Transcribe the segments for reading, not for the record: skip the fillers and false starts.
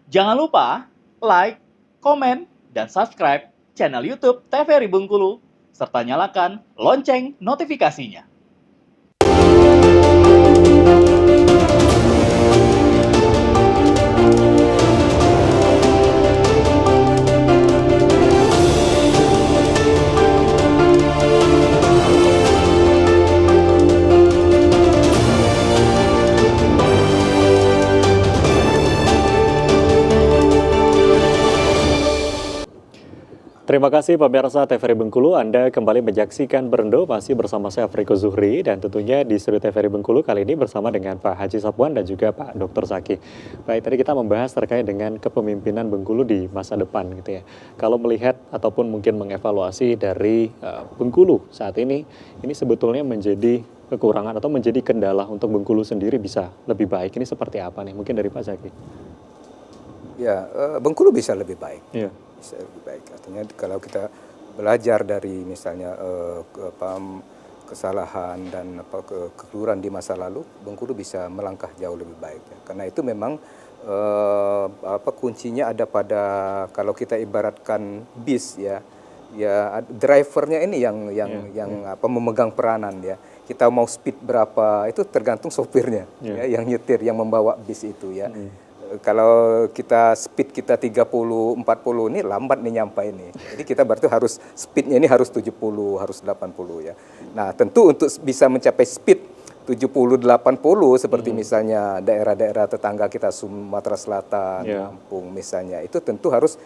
Jangan lupa like, komen, dan subscribe channel YouTube TVRI Bengkulu, serta nyalakan lonceng notifikasinya. Terima kasih pemirsa TVRI Bengkulu, Anda kembali menyaksikan Berendo masih bersama saya Afriko Zuhri, dan tentunya di studio TVRI Bengkulu kali ini bersama dengan Pak Haji Sapwan dan juga Pak Dr. Zaki. Baik, tadi kita membahas terkait dengan kepemimpinan Bengkulu di masa depan gitu ya. Kalau melihat ataupun mungkin mengevaluasi dari Bengkulu saat ini sebetulnya menjadi kekurangan atau menjadi kendala untuk Bengkulu sendiri bisa lebih baik. Ini seperti apa nih? Mungkin dari Pak Zaki. Ya, Bengkulu bisa lebih baik. Iya. Bisa lebih baik. Artinya kalau kita belajar dari misalnya kesalahan dan kekeliruan di masa lalu, Bengkulu bisa melangkah jauh lebih baik. Ya. Karena itu memang kuncinya ada pada, kalau kita ibaratkan bis ya drivernya ini yang memegang peranan ya. Kita mau speed berapa itu tergantung sopirnya ya, yang nyetir, yang membawa bis itu ya. Kalau kita speed kita 30-40 ini lambat nih nyampe ini. Jadi kita berarti harus speednya ini harus 70, harus 80 ya. Nah, tentu untuk bisa mencapai speed 70-80 seperti misalnya daerah-daerah tetangga kita Sumatera Selatan, Lampung misalnya, itu tentu harus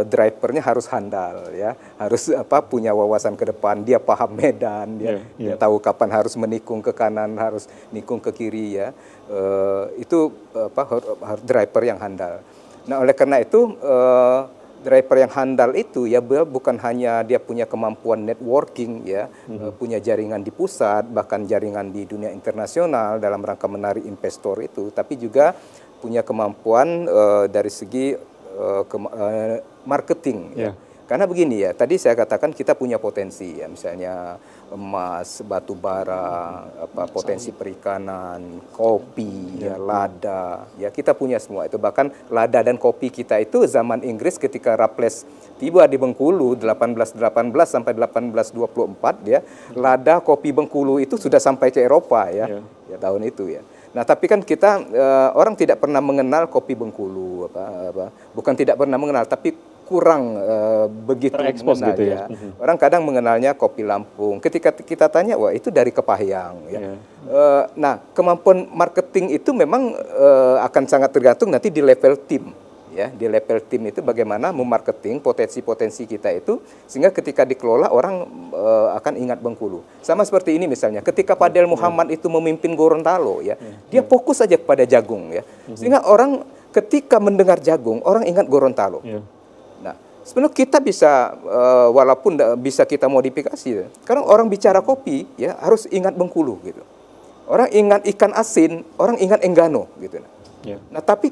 drivernya harus handal ya, harus punya wawasan ke depan, dia paham medan, dia tahu kapan harus menikung ke kanan, harus nikung ke kiri ya. Itu harus driver yang handal. Nah, oleh karena itu driver yang handal itu ya bukan hanya dia punya kemampuan networking ya, punya jaringan di pusat, bahkan jaringan di dunia internasional dalam rangka menarik investor itu, tapi juga punya kemampuan dari segi marketing ya. Karena begini ya, tadi saya katakan kita punya potensi ya, misalnya emas, batu bara, potensi perikanan, kopi, ya, lada, ya kita punya semua itu. Bahkan lada dan kopi kita itu zaman Inggris ketika Raffles tiba di Bengkulu 1818 sampai 1824 ya, lada kopi Bengkulu itu sudah sampai ke Eropa ya, ya tahun itu ya. Nah, tapi kan kita orang tidak pernah mengenal kopi Bengkulu, bukan tidak pernah mengenal, tapi kurang begitu mengenal gitu ya. Orang kadang mengenalnya kopi Lampung. Ketika kita tanya, wah itu dari Kepahyang ya. Nah, kemampuan marketing itu memang akan sangat tergantung nanti di level tim ya. Di level tim itu bagaimana memarketing potensi-potensi kita itu sehingga ketika dikelola orang akan ingat Bengkulu. Sama seperti ini misalnya, ketika Fadel Muhammad itu memimpin Gorontalo ya, dia fokus saja kepada jagung ya. Sehingga orang ketika mendengar jagung, orang ingat Gorontalo. Nah, sebenarnya kita bisa walaupun bisa kita modifikasi. Karena orang bicara kopi ya harus ingat Bengkulu gitu. Orang ingat ikan asin, orang ingat Enggano gitu. Nah, tapi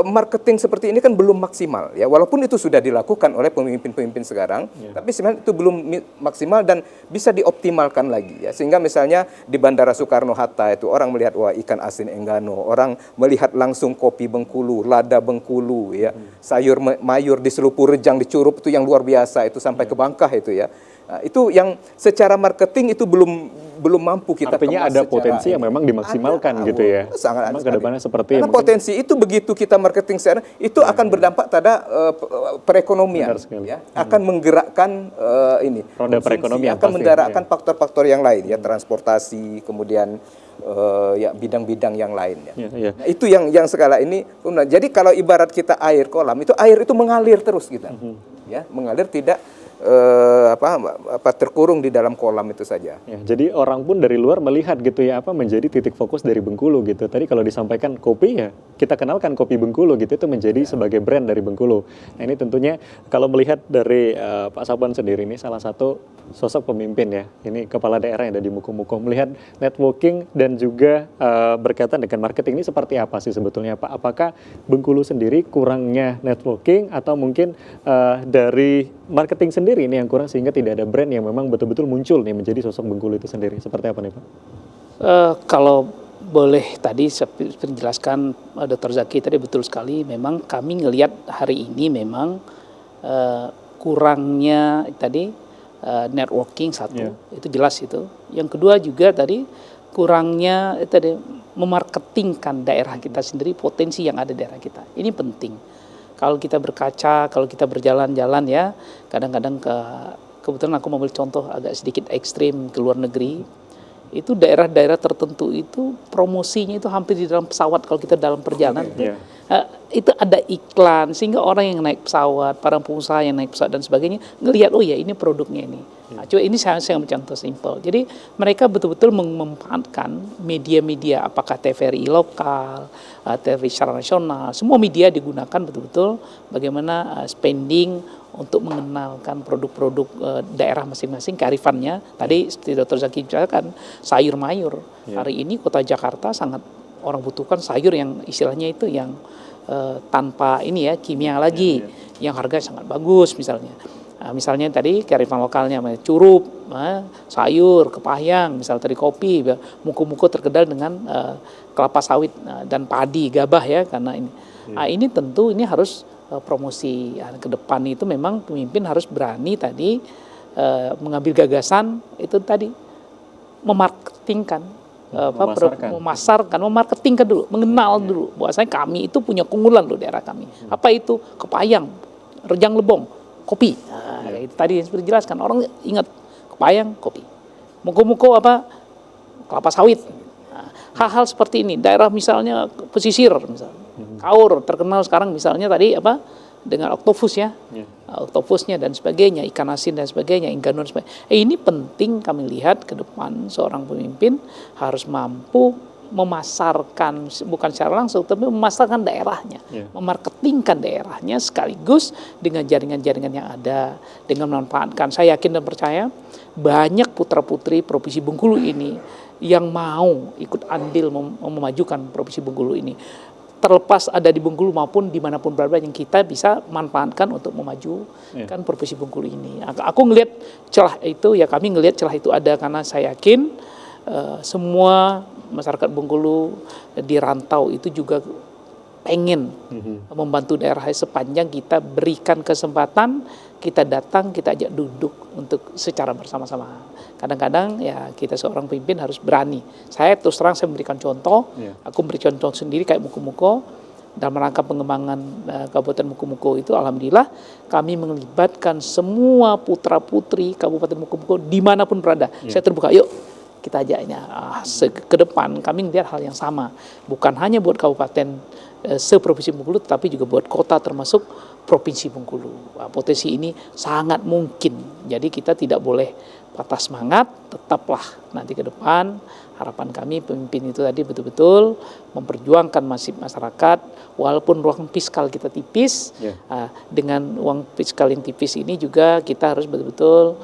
marketing seperti ini kan belum maksimal ya, walaupun itu sudah dilakukan oleh pemimpin-pemimpin sekarang, tapi sebenarnya itu belum maksimal dan bisa dioptimalkan lagi ya, sehingga misalnya di Bandara Soekarno-Hatta itu orang melihat wah ikan asin Enggano, orang melihat langsung kopi Bengkulu, lada Bengkulu ya, sayur mayur di Selupur Rejang, di Curup itu yang luar biasa itu sampai ke Bangkah itu ya. Nah, itu yang secara marketing itu belum mampu kita. Artinya ada potensi yang memang dimaksimalkan gitu ya. Sangat ada. Kedepannya seperti karena potensi itu begitu kita marketing secara itu akan berdampak pada perekonomian ya, akan menggerakkan roda perekonomian, akan menggerakkan faktor-faktor yang lain ya, transportasi, kemudian ya bidang-bidang yang lain ya. Nah, itu yang sekarang ini. Jadi kalau ibarat kita air kolam itu, air itu mengalir terus kita. Ya, mengalir tidak terkurung di dalam kolam itu saja. Ya, jadi orang pun dari luar melihat gitu ya, menjadi titik fokus dari Bengkulu gitu. Tadi kalau disampaikan kopi ya, kita kenalkan kopi Bengkulu gitu, itu menjadi sebagai brand dari Bengkulu. Nah, ini tentunya kalau melihat dari Pak Sapwan sendiri, ini salah satu sosok pemimpin ya. Ini kepala daerah yang ada di Muko-Muko. Melihat networking dan juga berkaitan dengan marketing ini seperti apa sih sebetulnya Pak? Apakah Bengkulu sendiri kurangnya networking atau mungkin dari marketing sendiri ini yang kurang sehingga tidak ada brand yang memang betul-betul muncul nih menjadi sosok Bengkulu itu sendiri? Seperti apa nih Pak? Kalau boleh tadi seperti dijelaskan Dr. Zaki tadi betul sekali. Memang kami ngelihat hari ini memang kurangnya tadi networking satu, itu jelas itu. Yang kedua juga tadi kurangnya tadi memarketingkan daerah kita sendiri, potensi yang ada di daerah kita. Ini penting. Kalau kita berkaca, kalau kita berjalan-jalan ya, kadang-kadang kebetulan aku mau ambil contoh agak sedikit ekstrim ke luar negeri. Itu daerah-daerah tertentu itu promosinya itu hampir di dalam pesawat kalau kita dalam perjalanan. Itu ada iklan sehingga orang yang naik pesawat, para pengusaha yang naik pesawat dan sebagainya ngelihat oh ya ini produknya ini. Coba ini saya ambil contoh simpel. Jadi mereka betul-betul memanfaatkan media-media apakah TVRI lokal, TV secara nasional, semua media digunakan betul-betul bagaimana spending untuk mengenalkan produk-produk daerah masing-masing kearifannya. Tadi seperti Dr. Zaki katakan sayur mayur. Hari ini kota Jakarta sangat orang butuhkan sayur yang istilahnya itu yang tanpa ini ya kimia lagi, yang harga sangat bagus misalnya. Misalnya tadi kearifan lokalnya curup, sayur, kepayang, misal tadi kopi, muko-muko terkenal dengan kelapa sawit dan padi, gabah ya karena ini. Ini tentu ini harus promosi ke depan itu memang pemimpin harus berani tadi mengambil gagasan itu tadi memarketingkan memarketingkan dulu, mengenal dulu bahwasanya kami itu punya keunggulan loh daerah kami. Apa itu? Kepayang, rejang lebong, kopi. Itu tadi yang seperti dijelaskan, orang ingat kepayang, kopi. Muko-muko apa? Kelapa sawit. Hal-hal seperti ini, daerah misalnya pesisir misalnya. Kaur terkenal sekarang misalnya tadi apa? Dengan oktopus ya. Oktopusnya dan sebagainya, ikan asin dan sebagainya, ikan dan sebagainya. Ini penting kami lihat ke depan seorang pemimpin harus mampu memasarkan bukan secara langsung tapi memasarkan daerahnya, memarketingkan daerahnya sekaligus dengan jaringan-jaringan yang ada dengan memanfaatkan. Saya yakin dan percaya banyak putra-putri Provinsi Bengkulu ini yang mau ikut andil memajukan Provinsi Bengkulu ini. Terlepas ada di Bengkulu maupun dimanapun berada yang kita bisa manfaatkan untuk memajukan Provinsi Bengkulu ini. Aku ngelihat celah itu ya kami ngelihat celah itu ada karena saya yakin semua masyarakat Bengkulu di rantau itu juga pengen membantu daerah sepanjang kita berikan kesempatan, kita datang, kita ajak duduk untuk secara bersama-sama. Kadang-kadang ya kita seorang pemimpin harus berani. Saya terus terang saya memberikan contoh, aku beri contoh sendiri kayak Muko-Muko dalam rangka pengembangan Kabupaten Muko-Muko itu alhamdulillah kami melibatkan semua putra-putri Kabupaten Muko-Muko dimanapun berada. Saya terbuka, yuk kita ajaknya ke depan kami melihat hal yang sama, bukan hanya buat kabupaten seprovinsi Bengkulu tapi juga buat kota termasuk Provinsi Bengkulu. Potensi ini sangat mungkin, jadi kita tidak boleh patah semangat, tetaplah nanti ke depan harapan kami pemimpin itu tadi betul-betul memperjuangkan masyarakat walaupun ruang fiskal kita tipis, dengan uang fiskal yang tipis ini juga kita harus betul-betul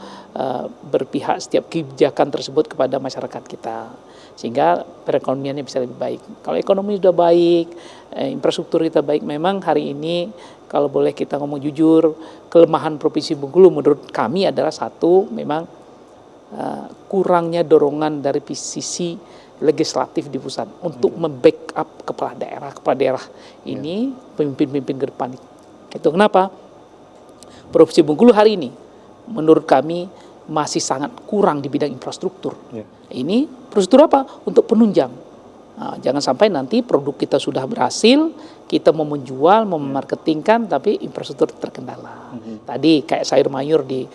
berpihak setiap kebijakan tersebut kepada masyarakat kita sehingga perekonomiannya bisa lebih baik. Kalau ekonomi sudah baik, infrastruktur kita baik, memang hari ini kalau boleh kita ngomong jujur, kelemahan Provinsi Bengkulu menurut kami adalah satu, memang kurangnya dorongan dari sisi legislatif di pusat untuk membackup kepala daerah ini, pemimpin-pemimpin ke depan. Itu kenapa Provinsi Bengkulu hari ini menurut kami masih sangat kurang di bidang infrastruktur. Ini infrastruktur apa? Untuk penunjang. Jangan sampai nanti produk kita sudah berhasil, kita mau menjual, mau memarketingkan, tapi infrastruktur terkendala. Tadi kayak sayur mayur di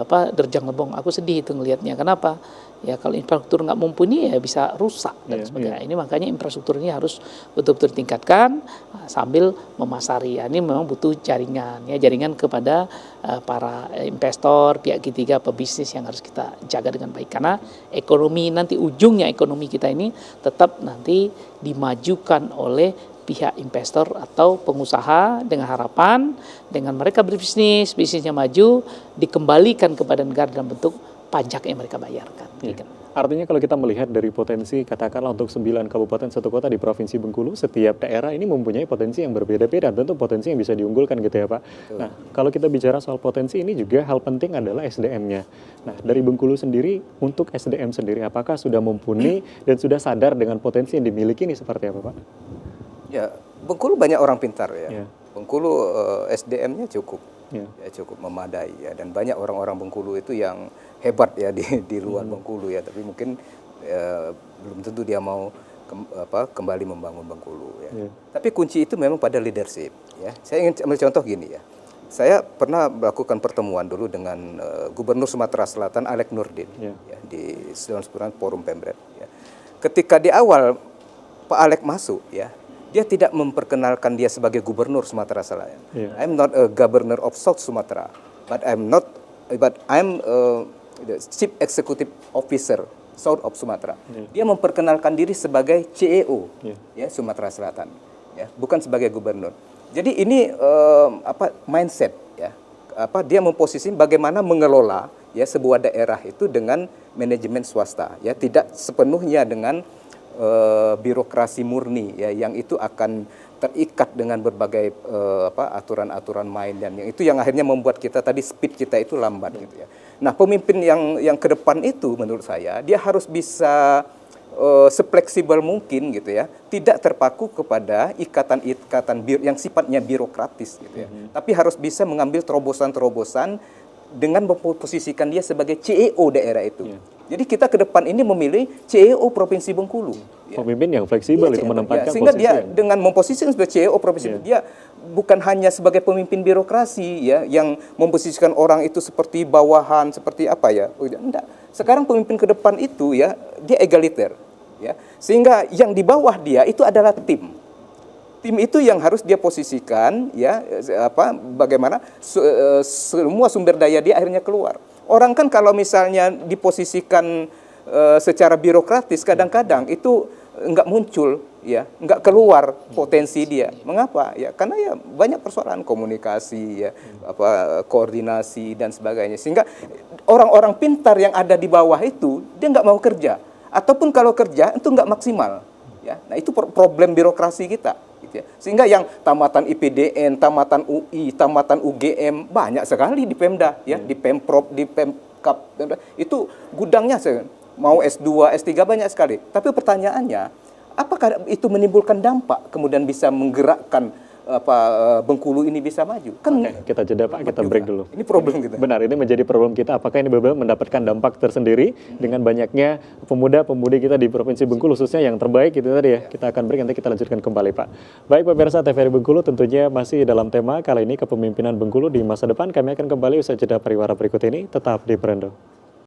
Derjang Lebong, aku sedih itu ngelihatnya. Kenapa? Ya kalau infrastruktur nggak mumpuni ya bisa rusak dan sebagainya. Ini makanya infrastruktur ini harus betul-betul ditingkatkan sambil memasari. Ini memang butuh jaringan, ya jaringan kepada para investor, pihak ketiga, pebisnis yang harus kita jaga dengan baik. Karena ekonomi nanti ujungnya ekonomi kita ini tetap nanti dimajukan oleh pihak investor atau pengusaha dengan harapan dengan mereka bisnisnya maju dikembalikan kepada negara dalam bentuk pajak yang mereka bayarkan. Artinya kalau kita melihat dari potensi, katakanlah untuk 9 kabupaten 1 kota di Provinsi Bengkulu, setiap daerah ini mempunyai potensi yang berbeda-beda, tentu potensi yang bisa diunggulkan gitu ya Pak. Nah, kalau kita bicara soal potensi ini juga hal penting adalah SDM-nya. Nah, dari Bengkulu sendiri, untuk SDM sendiri, apakah sudah mumpuni dan sudah sadar dengan potensi yang dimiliki ini seperti apa Pak? Ya, Bengkulu banyak orang pintar ya. Ya. Bengkulu SDM-nya cukup. Ya. Ya, cukup memadai ya, dan banyak orang-orang Bengkulu itu yang hebat ya di luar Bengkulu ya, tapi mungkin belum tentu dia mau kembali membangun Bengkulu ya. Tapi kunci itu memang pada leadership ya. Saya ingin ambil contoh gini ya. Saya pernah melakukan pertemuan dulu dengan Gubernur Sumatera Selatan Alek Nurdin ya, di Dewan Forum Pemret ya. Ketika di awal Pak Alek masuk ya, dia tidak memperkenalkan dia sebagai gubernur Sumatera Selatan. I'm not a governor of South Sumatra, but I'm the Chief Executive Officer South of Sumatra. Dia memperkenalkan diri sebagai CEO ya Sumatera Selatan, ya, bukan sebagai gubernur. Jadi ini mindset ya. Dia memposisi bagaimana mengelola ya sebuah daerah itu dengan manajemen swasta ya, tidak sepenuhnya dengan birokrasi murni ya, yang itu akan terikat dengan berbagai aturan-aturan main, dan yang itu yang akhirnya membuat kita tadi speed kita itu lambat gitu ya. Nah, pemimpin yang ke depan itu menurut saya dia harus bisa sefleksibel mungkin gitu ya, tidak terpaku kepada ikatan-ikatan yang sifatnya birokratis gitu ya. Tapi harus bisa mengambil terobosan-terobosan dengan memposisikan dia sebagai CEO daerah itu. Jadi kita ke depan ini memilih CEO Provinsi Bengkulu. Pemimpin yang fleksibel itu menempatkan sehingga posisi. dia dengan memposisikan sebagai CEO Provinsi, dia bukan hanya sebagai pemimpin birokrasi ya, yang memposisikan orang itu seperti bawahan, seperti apa ya. Enggak. Sekarang pemimpin ke depan itu ya, dia egaliter ya. Sehingga yang di bawah dia itu adalah tim. Tim itu yang harus dia posisikan ya, bagaimana semua sumber daya dia akhirnya keluar. Orang kan kalau misalnya diposisikan secara birokratis, kadang-kadang itu enggak muncul ya, enggak keluar potensi dia. Mengapa? Ya karena ya banyak persoalan komunikasi ya, koordinasi dan sebagainya. Sehingga orang-orang pintar yang ada di bawah itu dia enggak mau kerja, ataupun kalau kerja itu enggak maksimal ya. Nah, itu problem birokrasi kita gitu ya. Sehingga yang tamatan IPDN, tamatan UI, tamatan UGM banyak sekali di Pemda ya, di Pemprov, di Pemkap, itu gudangnya mau S2, S3 banyak sekali. Tapi pertanyaannya, apakah itu menimbulkan dampak kemudian bisa menggerakkan Bengkulu ini bisa maju? Kan kita jeda Pak, kita break dulu. Ini problem kita. Benar, ini menjadi problem kita. Apakah ini benar-benar mendapatkan dampak tersendiri dengan banyaknya pemuda-pemudi kita di Provinsi Bengkulu, khususnya yang terbaik itu tadi ya. Kita akan break, nanti kita lanjutkan kembali Pak. Baik pemirsa TVRI Bengkulu, tentunya masih dalam tema kali ini kepemimpinan Bengkulu di masa depan. Kami akan kembali usai jeda pariwara berikut ini. Tetap di Brando.